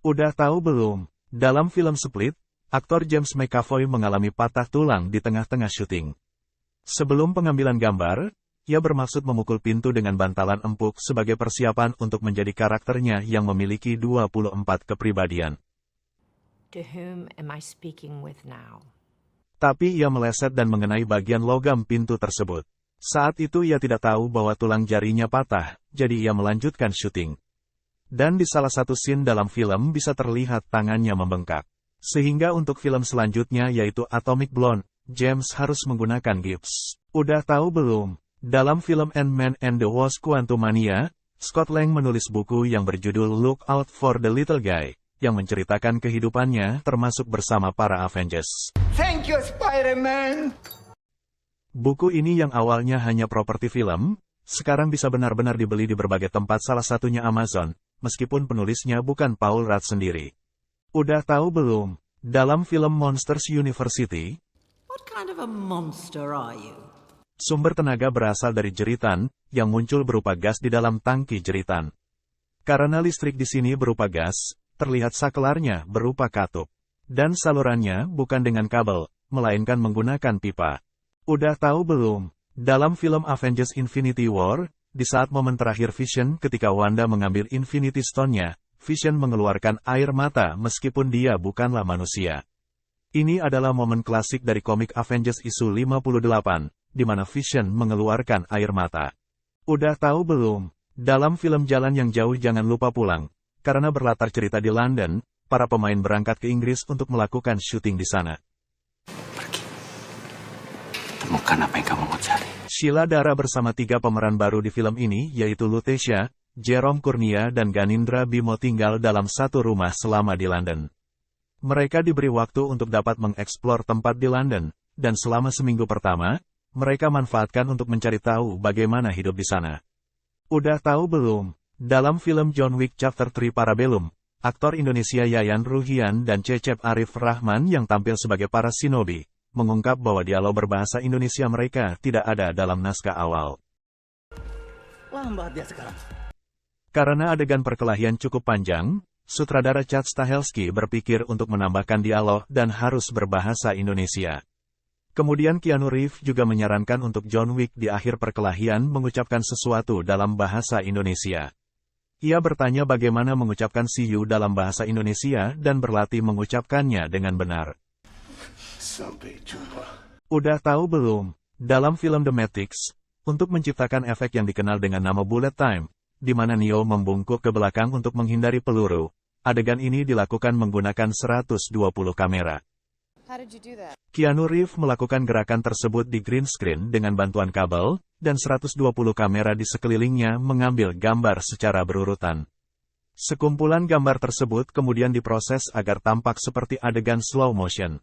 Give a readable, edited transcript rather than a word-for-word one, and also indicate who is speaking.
Speaker 1: Udah tahu belum? Dalam film Split, aktor James McAvoy mengalami patah tulang di tengah-tengah syuting. Sebelum pengambilan gambar, ia bermaksud memukul pintu dengan bantalan empuk sebagai persiapan untuk menjadi karakternya yang memiliki 24 kepribadian.
Speaker 2: To whom am I speaking with now?
Speaker 1: Tapi ia meleset dan mengenai bagian logam pintu tersebut. Saat itu ia tidak tahu bahwa tulang jarinya patah, jadi ia melanjutkan syuting. Dan di salah satu scene dalam film bisa terlihat tangannya membengkak. Sehingga untuk film selanjutnya yaitu Atomic Blonde, James harus menggunakan gips. Udah tahu belum? Dalam film Ant-Man and the Wasp Quantumania, Scott Lang menulis buku yang berjudul Look Out for the Little Guy, yang menceritakan kehidupannya termasuk bersama para Avengers.
Speaker 3: Thank you, Spider-Man!
Speaker 1: Buku ini yang awalnya hanya properti film, sekarang bisa benar-benar dibeli di berbagai tempat, salah satunya Amazon, meskipun penulisnya bukan Paul Rudd sendiri. Udah tahu belum? Dalam film Monsters University,
Speaker 4: What kind of a monster are you?
Speaker 1: sumber tenaga berasal dari jeritan, yang muncul berupa gas di dalam tangki jeritan. Karena listrik di sini berupa gas, terlihat saklarnya berupa katup. Dan salurannya bukan dengan kabel, melainkan menggunakan pipa. Udah tahu belum? Dalam film Avengers Infinity War, di saat momen terakhir Vision ketika Wanda mengambil Infinity Stone-nya, Vision mengeluarkan air mata meskipun dia bukanlah manusia. Ini adalah momen klasik dari komik Avengers isu 58, di mana Vision mengeluarkan air mata. Udah tahu belum? Dalam film Jalan yang Jauh Jangan Lupa Pulang, karena berlatar cerita di London, para pemain berangkat ke Inggris untuk melakukan syuting di sana.
Speaker 5: Pergi. Temukan apa yang kamu mau cari.
Speaker 1: Sheila Dara bersama 3 pemeran baru di film ini yaitu Lutetia, Jerome Kurnia dan Ganindra Bimo tinggal dalam satu rumah selama di London. Mereka diberi waktu untuk dapat mengeksplor tempat di London, dan selama seminggu pertama, mereka manfaatkan untuk mencari tahu bagaimana hidup di sana. Udah tahu belum? Dalam film John Wick Chapter 3 Parabellum, aktor Indonesia Yayan Ruhian dan Cecep Arif Rahman yang tampil sebagai para shinobi, mengungkap bahwa dialog berbahasa Indonesia mereka tidak ada dalam naskah awal.
Speaker 3: Lambat dia sekarang.
Speaker 1: Karena adegan perkelahian cukup panjang, sutradara Chad Stahelski berpikir untuk menambahkan dialog dan harus berbahasa Indonesia. Kemudian Keanu Reeves juga menyarankan untuk John Wick di akhir perkelahian mengucapkan sesuatu dalam bahasa Indonesia. Ia bertanya bagaimana mengucapkan see you dalam bahasa Indonesia dan berlatih mengucapkannya dengan benar.
Speaker 3: Sampai jumpa.
Speaker 1: Udah tahu belum? Dalam film The Matrix, untuk menciptakan efek yang dikenal dengan nama bullet time, di mana Neo membungkuk ke belakang untuk menghindari peluru, adegan ini dilakukan menggunakan 120 kamera. Keanu Reeves melakukan gerakan tersebut di green screen dengan bantuan kabel, dan 120 kamera di sekelilingnya mengambil gambar secara berurutan. Sekumpulan gambar tersebut kemudian diproses agar tampak seperti adegan slow motion.